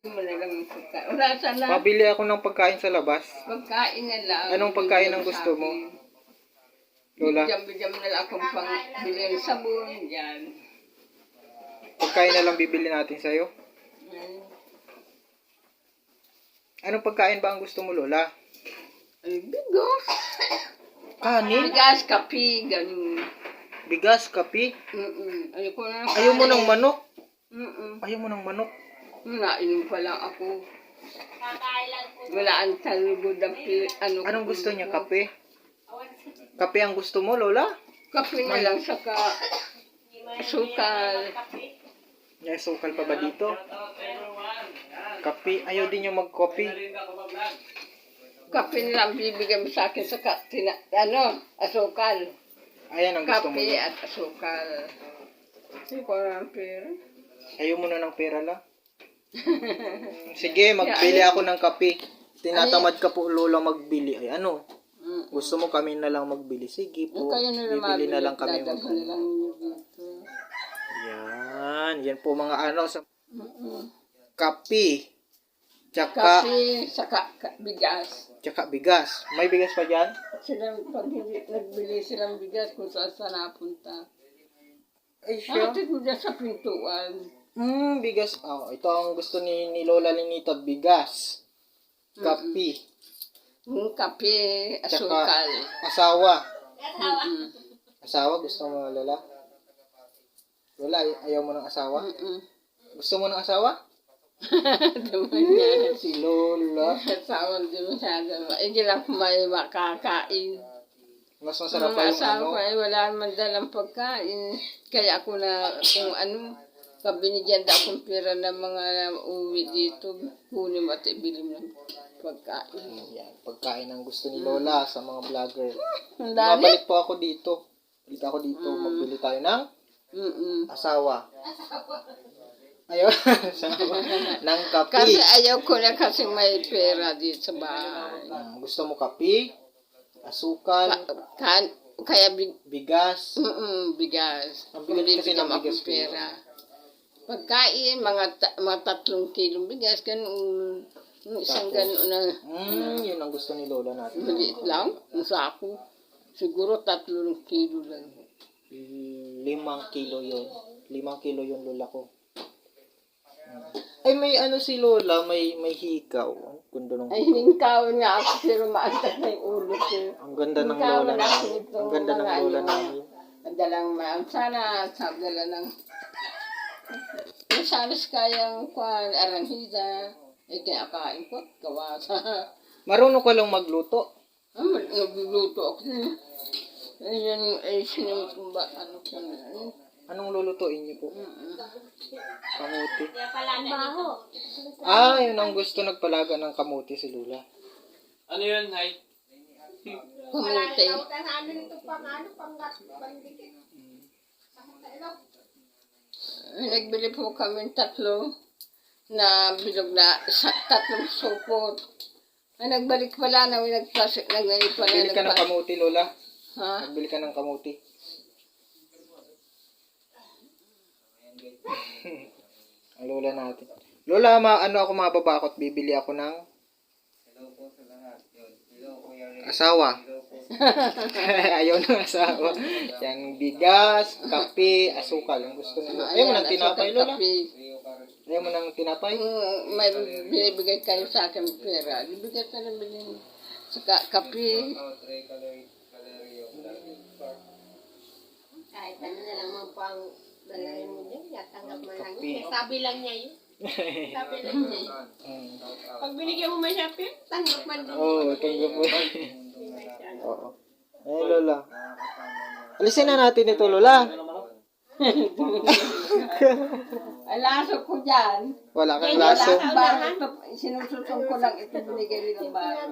Malagang pagkain. Wala sana. Pabili ako ng pagkain sa labas. Pagkain na lang. Anong pagkain ang gusto mo? Lola? Bidyan na lang akong pang-bili ng sabon. Yan. Pagkain na lang bibili natin sa'yo? Anong pagkain ba ang gusto mo, Lola? Ay, bigas. Kanin? Bigas, kape, ganun. Bigas, kape? Ayoko na. Ayaw mo ng manok? Ayaw mo ng manok? Nainom pa lang ako. Wala ang talugod ang ano. Anong gusto niya, kape? Kape ang gusto mo, Lola? Kape na lang, saka sukal. May sukal pa ba dito? Kape? Ayaw din yung mag-coffee? Kape na lang bibigyan mo sa akin, saka asukal. Ayan ang gusto mo. Kape at asukal. Hindi ko na ang pera. Ayaw mo na ng pera la? Sige, magbili ako ng kape. Tinatamad ka po, Lola, magbili. Ay, ano? Gusto mo kami na lang magbili? Sige po. Bibili na lang kami. Yan po mga ano. Kape. Kape, saka bigas. Tsaka bigas. May bigas pa dyan? Pag nagbili silang bigas kung saan napunta. Ay, siya. Hatid mo dyan sa pintuan. Bigas. Ito ang gusto ni Lola Linita, bigas. Kape. Kape, asukal. Asawa. Asawa, gusto mo, Lola? Lola, ayaw mo ng asawa? Gusto mo ng asawa? Si Lola. Asawa, di masyado. Hindi lang may makakain. Mas masarap pa yung asawa ko ay wala naman dalang pagkain. Kaya ako na kung kabinigyan na akong pera ng mga uwi dito, kunin mo at ibili mo ng pagkain. Yan, pagkain ang gusto ni Lola sa mga vlogger. Babalik po ako dito. Balik ako dito, magbili tayo ng asawa. Ayaw, ng kape. Kasi ayaw ko na kasi may pera dito sa bahay. Gusto mo kape, asukal, kaya bigas. bigas. Ang bigat kasi ng bigas pera. Pagkain, mga 3 kilong bigas, ganun, isang ganun na. Yun ang gusto ni Lola natin. Maliit lang, ang sako. Siguro 3 kilo lang. 5 kilo yun. 5 kilo yun, Lola ko. Ay, may si Lola, may hikaw. Kundo ng ay, hiningkaw nga ako, pero maantas na yung ulo ko. Ang ganda ng Lola namin. Ang ganda ng Lola namin. Dalang sana, dala ng salas kayang aranhida. Kinakain ko, kawasa. Marunong ka lang magluto? Nagluluto ako. Ayan, sinimba, ko na. Anong lulutuin niyo po? Kamuti. Baho. Yun ang gusto nagpalaga ng kamuti si Lola. Ano yun, Hay? Kamuti. Nagbili po kami 3 na bilog na 3 supot. Ay, nagbalik pala na nagplasik na ngayon pala. Nagbili ka ng kamuti, Lola? Ha? Nagbili ka ng kamuti. Ang Lola natin. Lola, ako mababakot, bibili ako ng asawa. Ayaw ng asawa. Yan, bigas, kape, asukal. Ang gusto nila. Ayaw mo ng tinapay, Lola? Ayaw mo ng tinapay? May binibigay kayo sa akin pera. Bibigay ka na bilhin sa kape. Kahit ano na lang mga pang dalahin mo dyan, tanggap mo lang yun. Sabi lang niya yun. Sabi lang niya yun. Pag binigyan mo may shopping, tanggap man din. Oo, tanggap mo. Oo. Eh, Lola. Alisin na natin ito, Lola. Ay, laso ko dyan. Wala kang laso. Sinususong ko lang ito binigay nilang bahay.